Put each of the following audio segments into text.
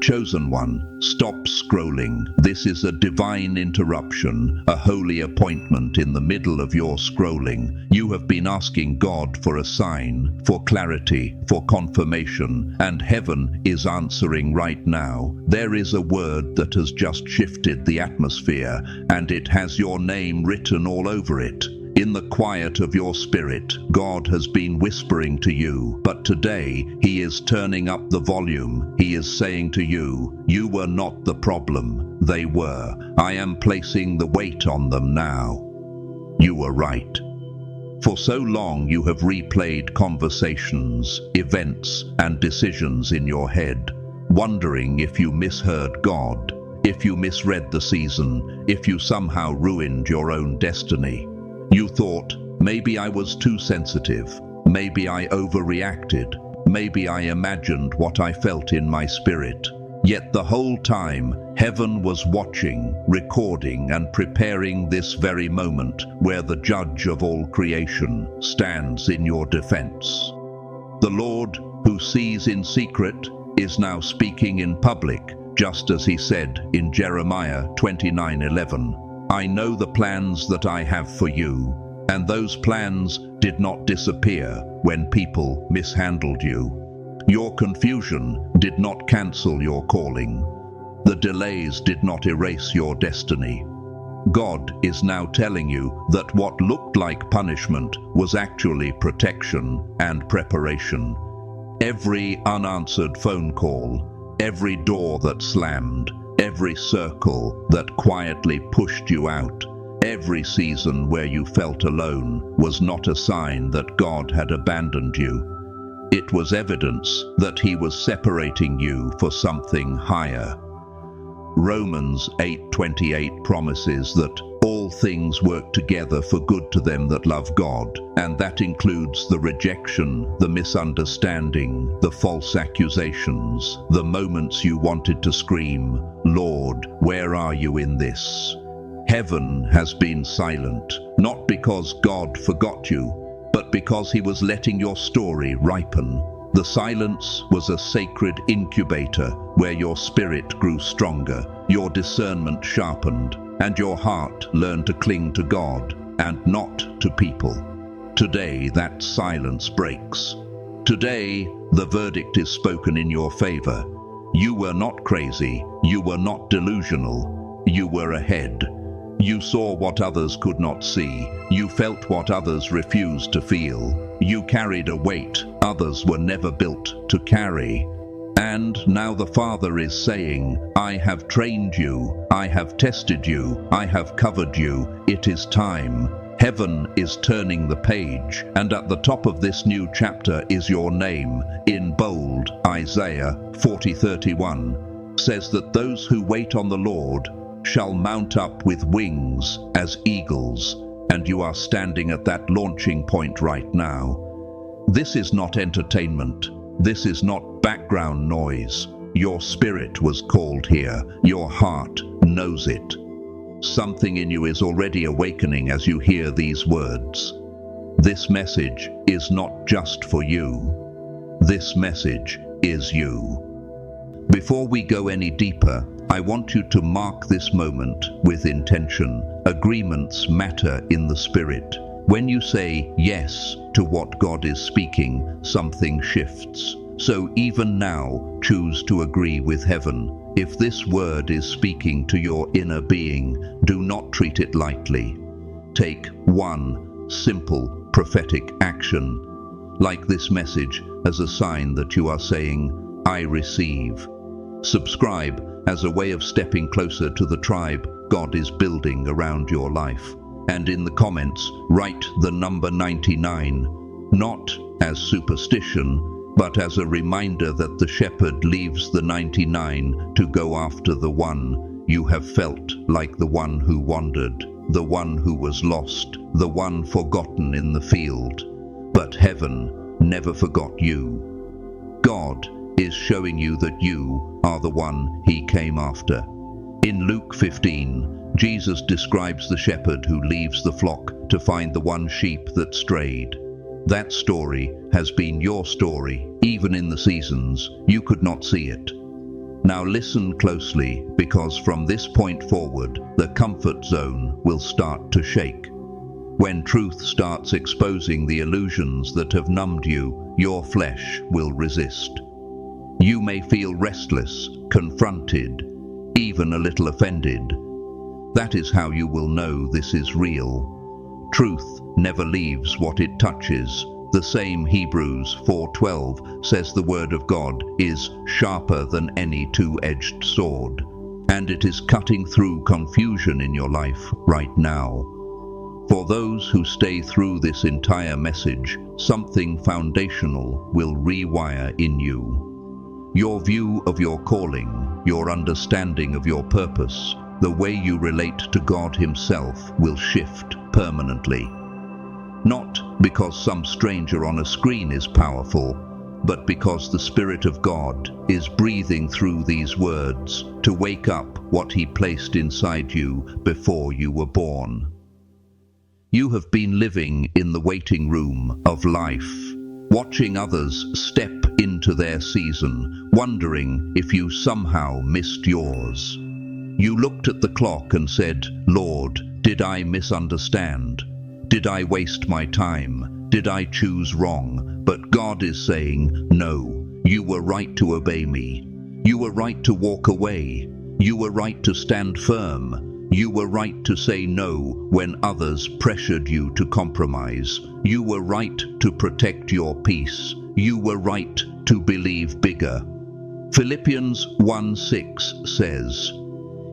Chosen one, stop scrolling. This is a divine interruption, a holy appointment in the middle of your scrolling. You have been asking God for a sign, for clarity, for confirmation, and heaven is answering right now. There is a word that has just shifted the atmosphere, and it has your name written all over it. In the quiet of your spirit, God has been whispering to you, but today He is turning up the volume. He is saying to you, you were not the problem, they were. I am placing the weight on them now. You were right. For so long you have replayed conversations, events, and decisions in your head, wondering if you misheard God, if you misread the season, if you somehow ruined your own destiny. You thought, maybe I was too sensitive, maybe I overreacted, maybe I imagined what I felt in my spirit. Yet the whole time, heaven was watching, recording, and preparing this very moment where the judge of all creation stands in your defense. The Lord, who sees in secret, is now speaking in public, just as He said in Jeremiah 29:11. I know the plans that I have for you, and those plans did not disappear when people mishandled you. Your confusion did not cancel your calling. The delays did not erase your destiny. God is now telling you that what looked like punishment was actually protection and preparation. Every unanswered phone call, every door that slammed, every circle that quietly pushed you out, every season where you felt alone was not a sign that God had abandoned you. It was evidence that He was separating you for something higher. Romans 8:28 promises that all things work together for good to them that love God, and that includes the rejection, the misunderstanding, the false accusations, the moments you wanted to scream, Lord, where are you in this? Heaven has been silent, not because God forgot you, but because He was letting your story ripen. The silence was a sacred incubator where your spirit grew stronger, your discernment sharpened, and your heart learned to cling to God and not to people. Today that silence breaks. Today the verdict is spoken in your favor. You were not crazy, you were not delusional, you were ahead. You saw what others could not see. You felt what others refused to feel. You carried a weight others were never built to carry. And now the Father is saying, I have trained you, I have tested you, I have covered you, it is time. Heaven is turning the page, and at the top of this new chapter is your name. In bold, Isaiah 40:31 says that those who wait on the Lord shall mount up with wings as eagles, and you are standing at that launching point right now. This is not entertainment. This is not background noise. Your spirit was called here. Your heart knows it. Something in you is already awakening as you hear these words. This message is not just for you. This message is you. Before we go any deeper, I want you to mark this moment with intention. Agreements matter in the spirit. When you say yes to what God is speaking, something shifts. So even now, choose to agree with heaven. If this word is speaking to your inner being, do not treat it lightly. Take one simple prophetic action, like this message, as a sign that you are saying, I receive. Subscribe as a way of stepping closer to the tribe God is building around your life. And in the comments, write the number 99, not as superstition, but as a reminder that the shepherd leaves the 99 to go after the one. You have felt like the one who wandered, the one who was lost, the one forgotten in the field. But heaven never forgot you. God is showing you that you are the one He came after. In Luke 15, Jesus describes the shepherd who leaves the flock to find the one sheep that strayed. That story has been your story, even in the seasons you could not see it. Now listen closely, because from this point forward, the comfort zone will start to shake. When truth starts exposing the illusions that have numbed you, your flesh will resist. You may feel restless, confronted, even a little offended. That is how you will know this is real. Truth never leaves what it touches. The same Hebrews 4:12 says the word of God is sharper than any two-edged sword, and it is cutting through confusion in your life right now. For those who stay through this entire message, something foundational will rewire in you. Your view of your calling, your understanding of your purpose, the way you relate to God Himself will shift permanently. Not because some stranger on a screen is powerful, but because the Spirit of God is breathing through these words to wake up what He placed inside you before you were born. You have been living in the waiting room of life, watching others step into their season, wondering if you somehow missed yours. You looked at the clock and said, "Lord, did I misunderstand? Did I waste my time? Did I choose wrong?" But God is saying, no, you were right to obey me. You were right to walk away. You were right to stand firm. You were right to say no when others pressured you to compromise. You were right to protect your peace. You were right to believe bigger. Philippians 1:6 says,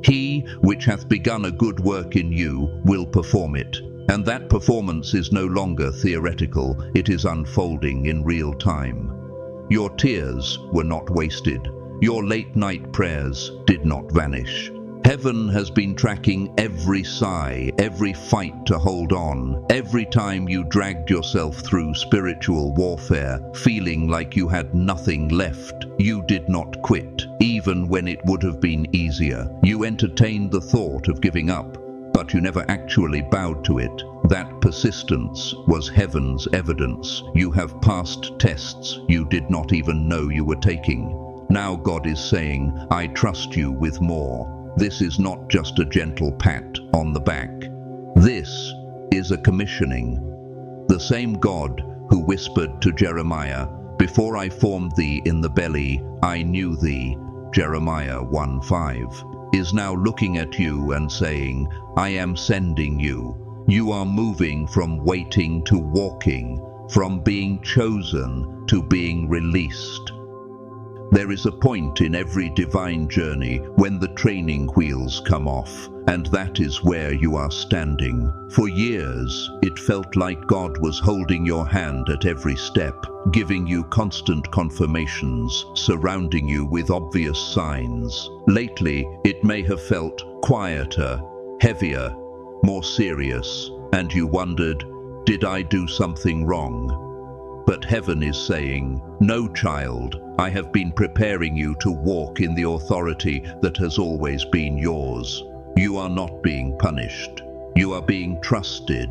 "He which hath begun a good work in you will perform it." And that performance is no longer theoretical, it is unfolding in real time. Your tears were not wasted. Your late-night prayers did not vanish. Heaven has been tracking every sigh, every fight to hold on, every time you dragged yourself through spiritual warfare, feeling like you had nothing left. You did not quit, even when it would have been easier. You entertained the thought of giving up, but you never actually bowed to it. That persistence was heaven's evidence. You have passed tests you did not even know you were taking. Now God is saying, I trust you with more. This is not just a gentle pat on the back. This is a commissioning. The same God who whispered to Jeremiah, "Before I formed thee in the belly, I knew thee," Jeremiah 1:5, is now looking at you and saying, I am sending you. You are moving from waiting to walking, from being chosen to being released. There is a point in every divine journey when the training wheels come off, and that is where you are standing. For years, it felt like God was holding your hand at every step, giving you constant confirmations, surrounding you with obvious signs. Lately, it may have felt quieter, heavier, more serious, and you wondered, did I do something wrong? But heaven is saying, no, child, I have been preparing you to walk in the authority that has always been yours. You are not being punished. You are being trusted.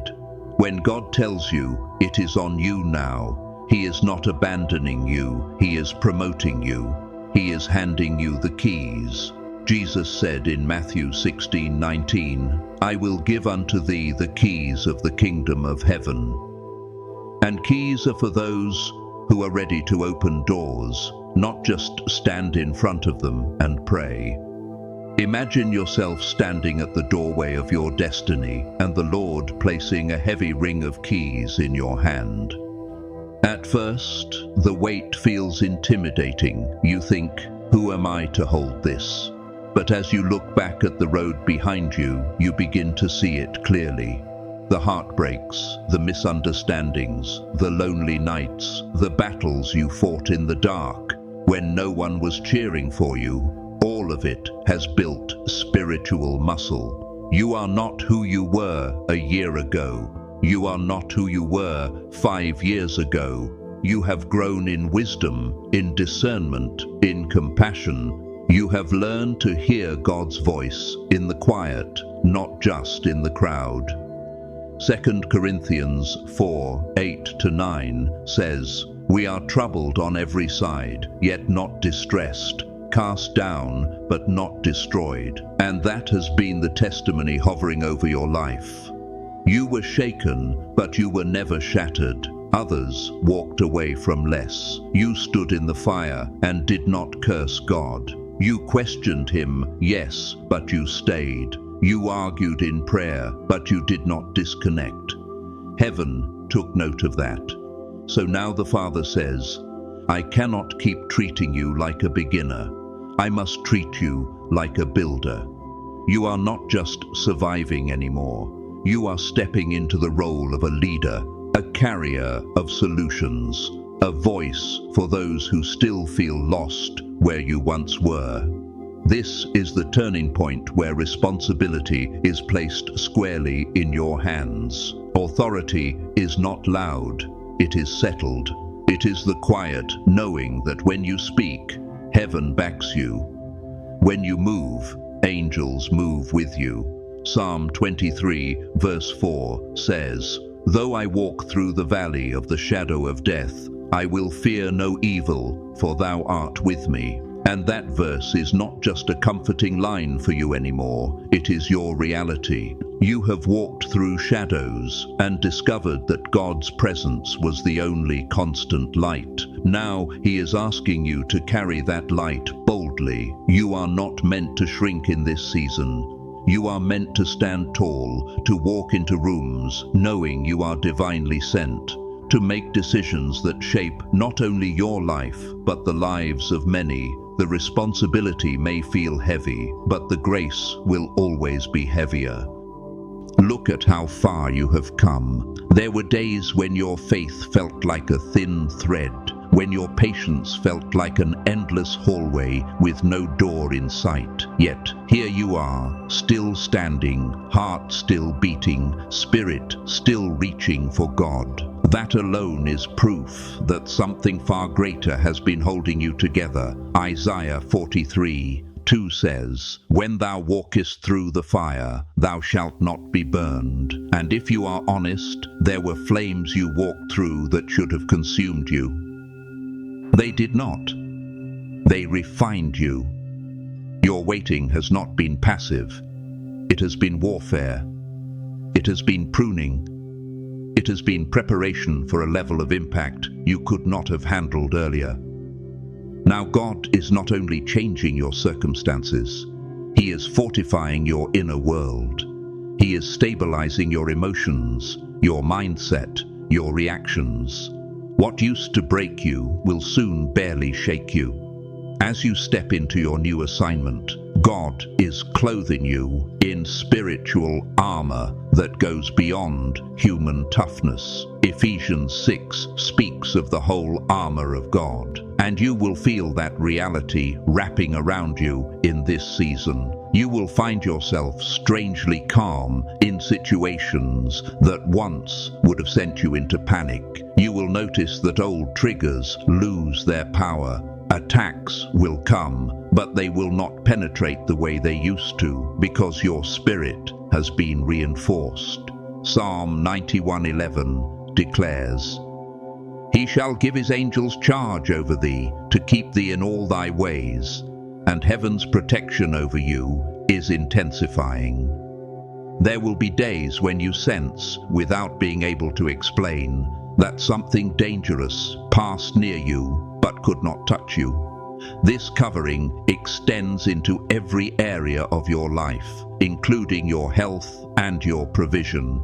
When God tells you it is on you now, He is not abandoning you. He is promoting you. He is handing you the keys. Jesus said in Matthew 16:19, I will give unto thee the keys of the kingdom of heaven. And keys are for those who are ready to open doors, not just stand in front of them and pray. Imagine yourself standing at the doorway of your destiny and the Lord placing a heavy ring of keys in your hand. At first, the weight feels intimidating. You think, who am I to hold this? But as you look back at the road behind you, you begin to see it clearly. The heartbreaks, the misunderstandings, the lonely nights, the battles you fought in the dark, when no one was cheering for you, all of it has built spiritual muscle. You are not who you were a year ago. You are not who you were 5 years ago. You have grown in wisdom, in discernment, in compassion. You have learned to hear God's voice in the quiet, not just in the crowd. 2 Corinthians 4:8-9 says, We are troubled on every side, yet not distressed, cast down but not destroyed. And that has been the testimony hovering over your life. You were shaken, but you were never shattered. Others walked away from less. You stood in the fire and did not curse God. You questioned him, yes, but you stayed. You argued in prayer, but you did not disconnect. Heaven took note of that. So now the Father says, I cannot keep treating you like a beginner. I must treat you like a builder. You are not just surviving anymore. You are stepping into the role of a leader, a carrier of solutions, a voice for those who still feel lost where you once were. This is the turning point where responsibility is placed squarely in your hands. Authority is not loud, it is settled. It is the quiet knowing that when you speak, heaven backs you. When you move, angels move with you. Psalm 23 verse 4 says, Though I walk through the valley of the shadow of death, I will fear no evil, for thou art with me. And that verse is not just a comforting line for you anymore, it is your reality. You have walked through shadows and discovered that God's presence was the only constant light. Now he is asking you to carry that light boldly. You are not meant to shrink in this season. You are meant to stand tall, to walk into rooms knowing you are divinely sent, to make decisions that shape not only your life, but the lives of many. The responsibility may feel heavy, but the grace will always be heavier. Look at how far you have come. There were days when your faith felt like a thin thread, when your patience felt like an endless hallway with no door in sight. Yet here you are, still standing, heart still beating, spirit still reaching for God. That alone is proof that something far greater has been holding you together. Isaiah 43:2 says, When thou walkest through the fire, thou shalt not be burned. And if you are honest, there were flames you walked through that should have consumed you. They did not. They refined you. Your waiting has not been passive. It has been warfare. It has been pruning. It has been preparation for a level of impact you could not have handled earlier. Now God is not only changing your circumstances, He is fortifying your inner world. He is stabilizing your emotions, your mindset, your reactions. What used to break you will soon barely shake you. As you step into your new assignment, God is clothing you in spiritual armor that goes beyond human toughness. Ephesians 6 speaks of the whole armor of God, and you will feel that reality wrapping around you in this season. You will find yourself strangely calm in situations that once would have sent you into panic. You will notice that old triggers lose their power. Attacks will come, but they will not penetrate the way they used to, because your spirit has been reinforced. Psalm 91:11 declares, He shall give his angels charge over thee, to keep thee in all thy ways, and heaven's protection over you is intensifying. There will be days when you sense, without being able to explain, that something dangerous passed near you but could not touch you. This covering extends into every area of your life, including your health and your provision.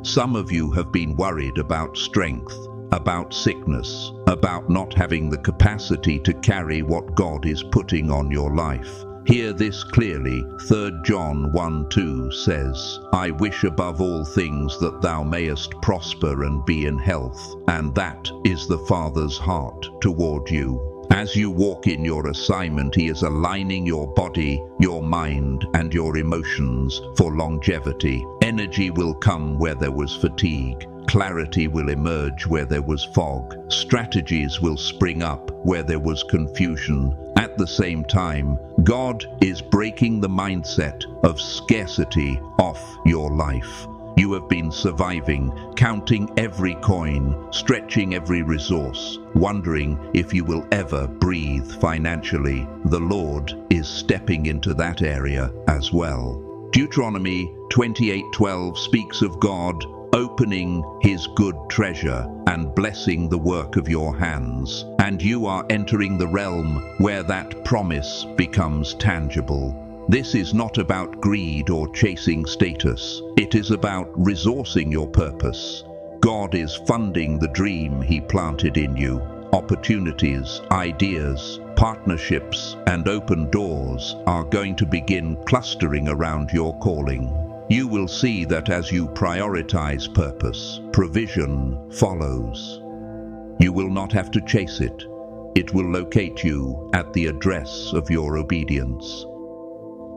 Some of you have been worried about strength, about sickness, about not having the capacity to carry what God is putting on your life. Hear this clearly. 3 John 1:2 says, I wish above all things that thou mayest prosper and be in health, and that is the Father's heart toward you. As you walk in your assignment, He is aligning your body, your mind, and your emotions for longevity. Energy will come where there was fatigue. Clarity will emerge where there was fog. Strategies will spring up where there was confusion. At the same time, God is breaking the mindset of scarcity off your life. You have been surviving, counting every coin, stretching every resource, wondering if you will ever breathe financially. The Lord is stepping into that area as well. Deuteronomy 28:12 speaks of God opening his good treasure and blessing the work of your hands. And you are entering the realm where that promise becomes tangible. This is not about greed or chasing status. It is about resourcing your purpose. God is funding the dream he planted in you. Opportunities, ideas, partnerships, and open doors are going to begin clustering around your calling. You will see that as you prioritize purpose, provision follows. You will not have to chase it. It will locate you at the address of your obedience.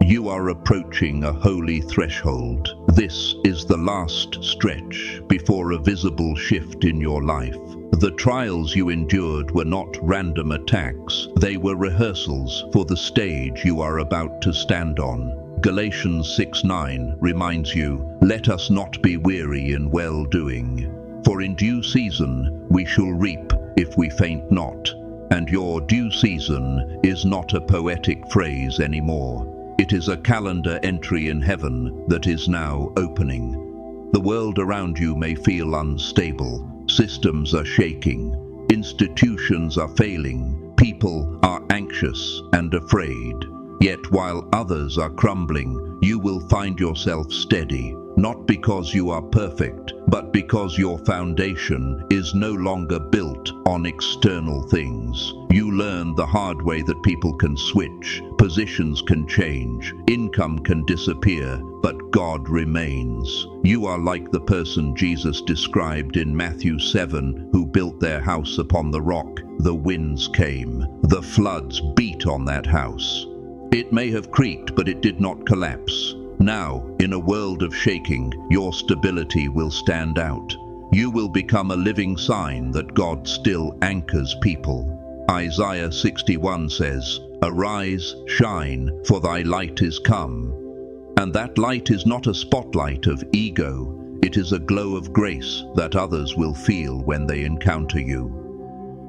You are approaching a holy threshold. This is the last stretch before a visible shift in your life. The trials you endured were not random attacks. They were rehearsals for the stage you are about to stand on. Galatians 6:9 reminds you, "Let us not be weary in well-doing, for in due season we shall reap if we faint not." And your due season is not a poetic phrase anymore. It is a calendar entry in heaven that is now opening. The world around you may feel unstable. Systems are shaking. Institutions are failing. People are anxious and afraid. Yet while others are crumbling, you will find yourself steady, not because you are perfect, but because your foundation is no longer built on external things. You learn the hard way that people can switch, positions can change, income can disappear, but God remains. You are like the person Jesus described in Matthew 7, who built their house upon the rock. The winds came, the floods beat on that house. It may have creaked, but it did not collapse. Now, in a world of shaking, your stability will stand out. You will become a living sign that God still anchors people. Isaiah 61 says, "Arise, shine, for thy light is come." And that light is not a spotlight of ego. It is a glow of grace that others will feel when they encounter you.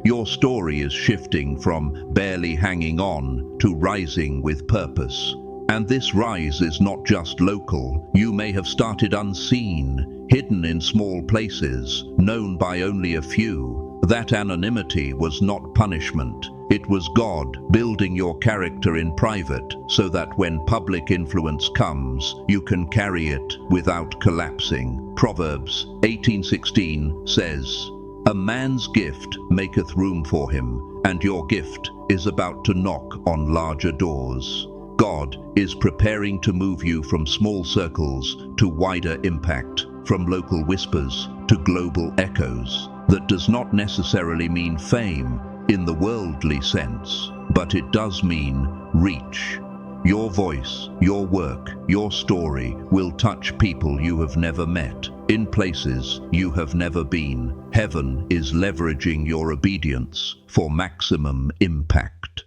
Your story is shifting from barely hanging on to rising with purpose. And this rise is not just local. You may have started unseen, hidden in small places, known by only a few. That anonymity was not punishment. It was God building your character in private so that when public influence comes, you can carry it without collapsing. Proverbs 18:16 says, "A man's gift maketh room for him, and your gift is about to knock on larger doors." God is preparing to move you from small circles to wider impact, from local whispers to global echoes. That does not necessarily mean fame in the worldly sense, but it does mean reach. Your voice, your work, your story will touch people you have never met, in places you have never been. Heaven is leveraging your obedience for maximum impact.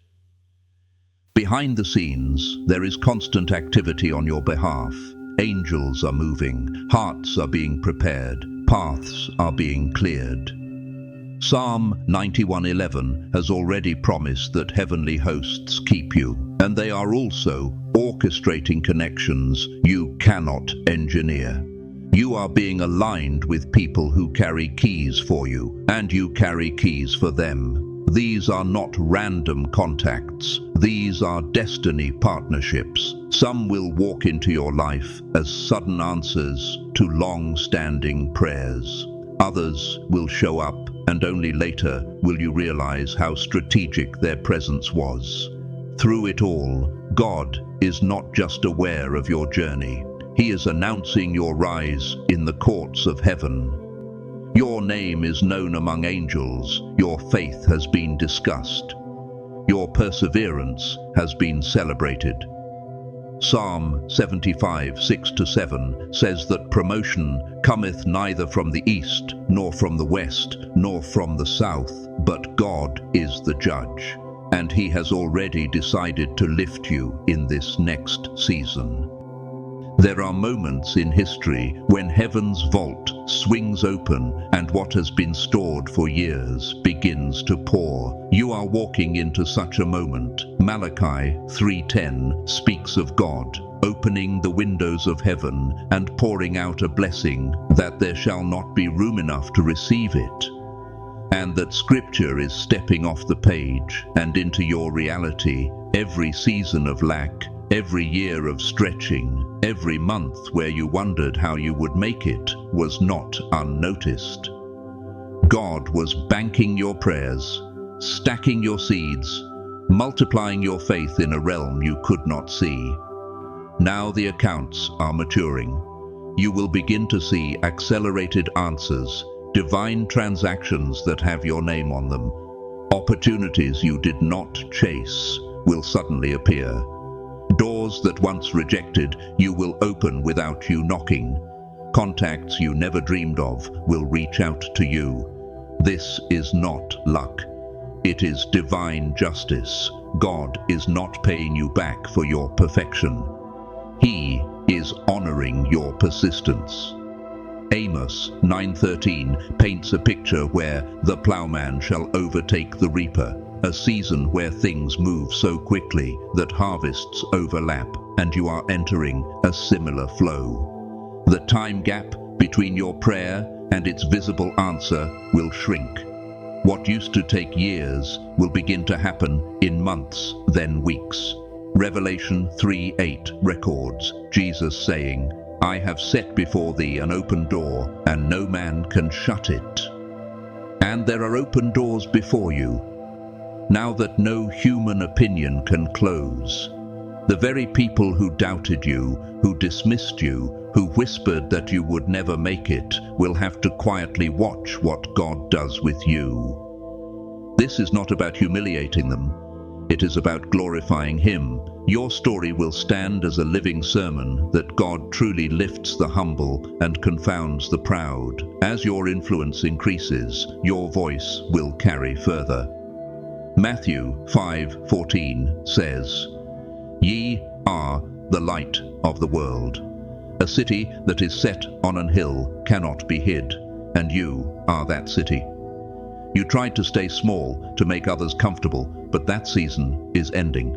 Behind the scenes, there is constant activity on your behalf. Angels are moving, hearts are being prepared, paths are being cleared. Psalm 91:11 has already promised that heavenly hosts keep you, and they are also orchestrating connections you cannot engineer. You are being aligned with people who carry keys for you, and you carry keys for them. These are not random contacts. These are destiny partnerships. Some will walk into your life as sudden answers to long-standing prayers. Others will show up, and only later will you realize how strategic their presence was. Through it all, God is not just aware of your journey. He is announcing your rise in the courts of heaven. Your name is known among angels. Your faith has been discussed. Your perseverance has been celebrated. Psalm 75:6-7 says that promotion cometh neither from the east, nor from the west, nor from the south, but God is the judge, and He has already decided to lift you in this next season. There are moments in history when heaven's vault swings open and what has been stored for years begins to pour. You are walking into such a moment. Malachi 3:10 speaks of God opening the windows of heaven and pouring out a blessing that there shall not be room enough to receive it. And that Scripture is stepping off the page and into your reality. Every season of lack, every year of stretching, every month where you wondered how you would make it was not unnoticed. God was banking your prayers, stacking your seeds, multiplying your faith in a realm you could not see. Now the accounts are maturing. You will begin to see accelerated answers, divine transactions that have your name on them. Opportunities you did not chase will suddenly appear. Doors that once rejected you will open without you knocking. Contacts you never dreamed of will reach out to you. This is not luck. It is divine justice. God is not paying you back for your perfection. He is honoring your persistence. Amos 9:13 paints a picture where the plowman shall overtake the reaper, a season where things move so quickly that harvests overlap, and you are entering a similar flow. The time gap between your prayer and its visible answer will shrink. What used to take years will begin to happen in months, then weeks. Revelation 3:8 records Jesus saying, I have set before thee an open door, and no man can shut it. And there are open doors before you, now that no human opinion can close. The very people who doubted you, who dismissed you, who whispered that you would never make it, will have to quietly watch what God does with you. This is not about humiliating them. It is about glorifying Him. Your story will stand as a living sermon that God truly lifts the humble and confounds the proud. As your influence increases, your voice will carry further. Matthew 5:14 says, Ye are the light of the world. A city that is set on an hill cannot be hid, and you are that city. You tried to stay small to make others comfortable, but that season is ending.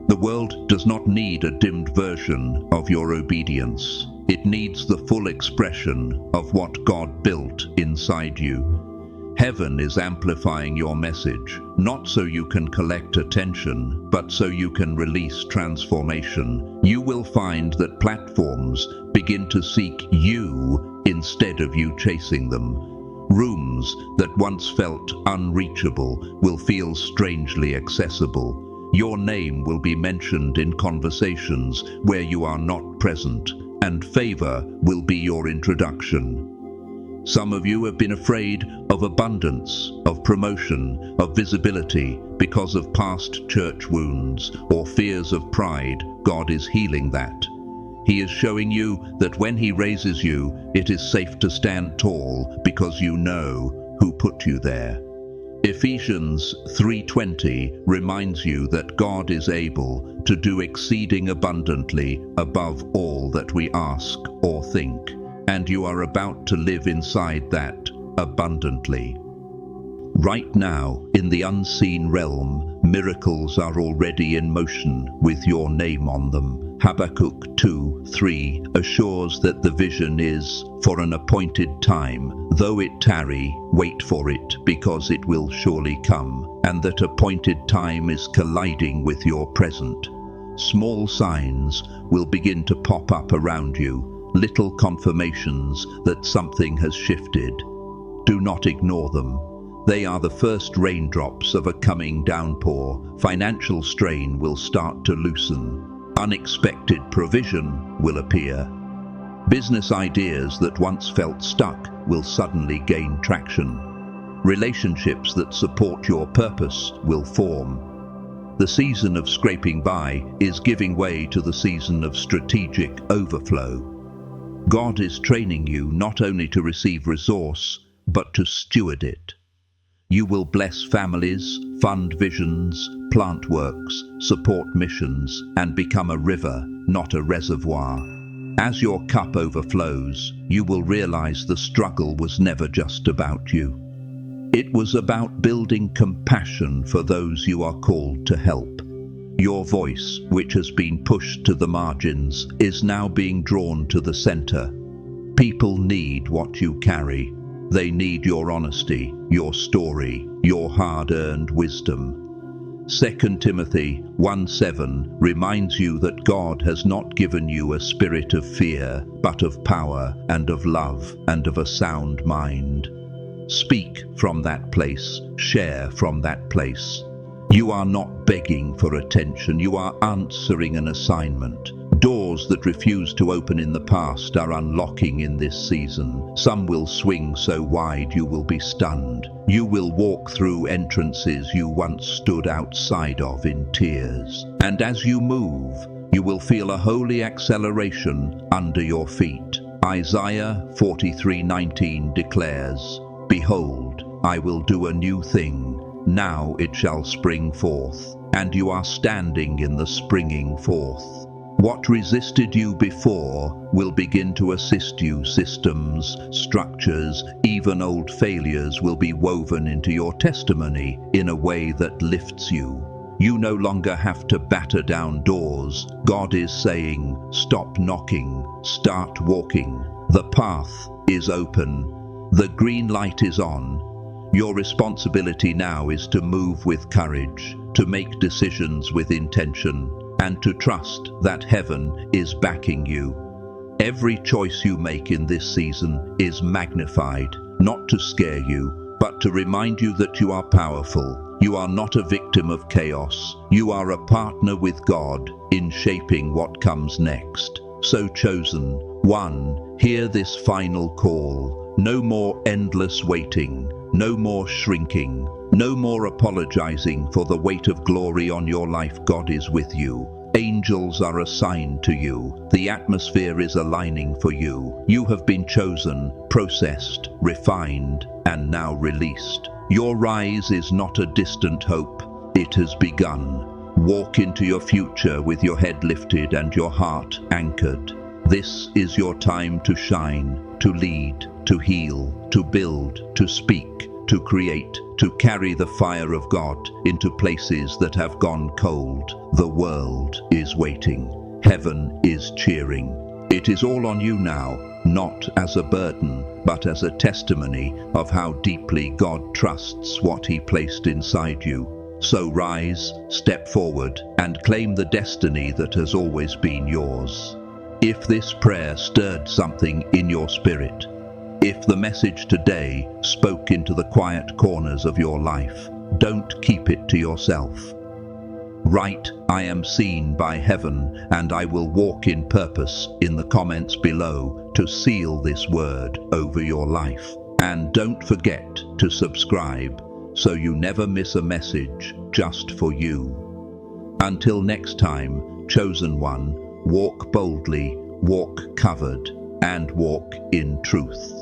The world does not need a dimmed version of your obedience. It needs the full expression of what God built inside you. Heaven is amplifying your message, not so you can collect attention, but so you can release transformation. You will find that platforms begin to seek you instead of you chasing them. Rooms that once felt unreachable will feel strangely accessible. Your name will be mentioned in conversations where you are not present, and favor will be your introduction. Some of you have been afraid of abundance, of promotion, of visibility because of past church wounds or fears of pride. God is healing that. He is showing you that when He raises you, it is safe to stand tall because you know who put you there. Ephesians 3:20 reminds you that God is able to do exceeding abundantly above all that we ask or think, and you are about to live inside that abundantly. Right now, in the unseen realm, miracles are already in motion with your name on them. Habakkuk 2:3 assures that the vision is for an appointed time. Though it tarry, wait for it, because it will surely come, and that appointed time is colliding with your present. Small signs will begin to pop up around you, little confirmations that something has shifted. Do not ignore them. They are the first raindrops of a coming downpour. Financial strain will start to loosen. Unexpected provision will appear. Business ideas that once felt stuck will suddenly gain traction. Relationships that support your purpose will form. The season of scraping by is giving way to the season of strategic overflow. God is training you not only to receive resource, but to steward it. You will bless families, fund visions, plant works, support missions, and become a river, not a reservoir. As your cup overflows, you will realize the struggle was never just about you. It was about building compassion for those you are called to help. Your voice, which has been pushed to the margins, is now being drawn to the center. People need what you carry. They need your honesty, your story, your hard-earned wisdom. 2 Timothy 1:7 reminds you that God has not given you a spirit of fear, but of power and of love and of a sound mind. Speak from that place, share from that place. You are not begging for attention, you are answering an assignment. Doors that refused to open in the past are unlocking in this season. Some will swing so wide you will be stunned. You will walk through entrances you once stood outside of in tears. And as you move, you will feel a holy acceleration under your feet. Isaiah 43:19 declares, "Behold, I will do a new thing. Now it shall spring forth." And you are standing in the springing forth. What resisted you before will begin to assist you. Systems, structures, even old failures will be woven into your testimony in a way that lifts you. You no longer have to batter down doors. God is saying, stop knocking, start walking. The path is open. The green light is on. Your responsibility now is to move with courage, to make decisions with intention, and to trust that heaven is backing you. Every choice you make in this season is magnified, not to scare you, but to remind you that you are powerful. You are not a victim of chaos. You are a partner with God in shaping what comes next. So chosen one, hear this final call. No more endless waiting. No more shrinking. No more apologizing for the weight of glory on your life. God is with you. Angels are assigned to you. The atmosphere is aligning for you. You have been chosen, processed, refined, and now released. Your rise is not a distant hope. It has begun. Walk into your future with your head lifted and your heart anchored. This is your time to shine, to lead, to heal, to build, to speak, to create, to carry the fire of God into places that have gone cold. The world is waiting. Heaven is cheering. It is all on you now, not as a burden, but as a testimony of how deeply God trusts what He placed inside you. So rise, step forward, and claim the destiny that has always been yours. If this prayer stirred something in your spirit, if the message today spoke into the quiet corners of your life, don't keep it to yourself. Write, "I am seen by heaven and I will walk in purpose" in the comments below to seal this word over your life. And don't forget to subscribe so you never miss a message just for you. Until next time, chosen one, walk boldly, walk covered, and walk in truth.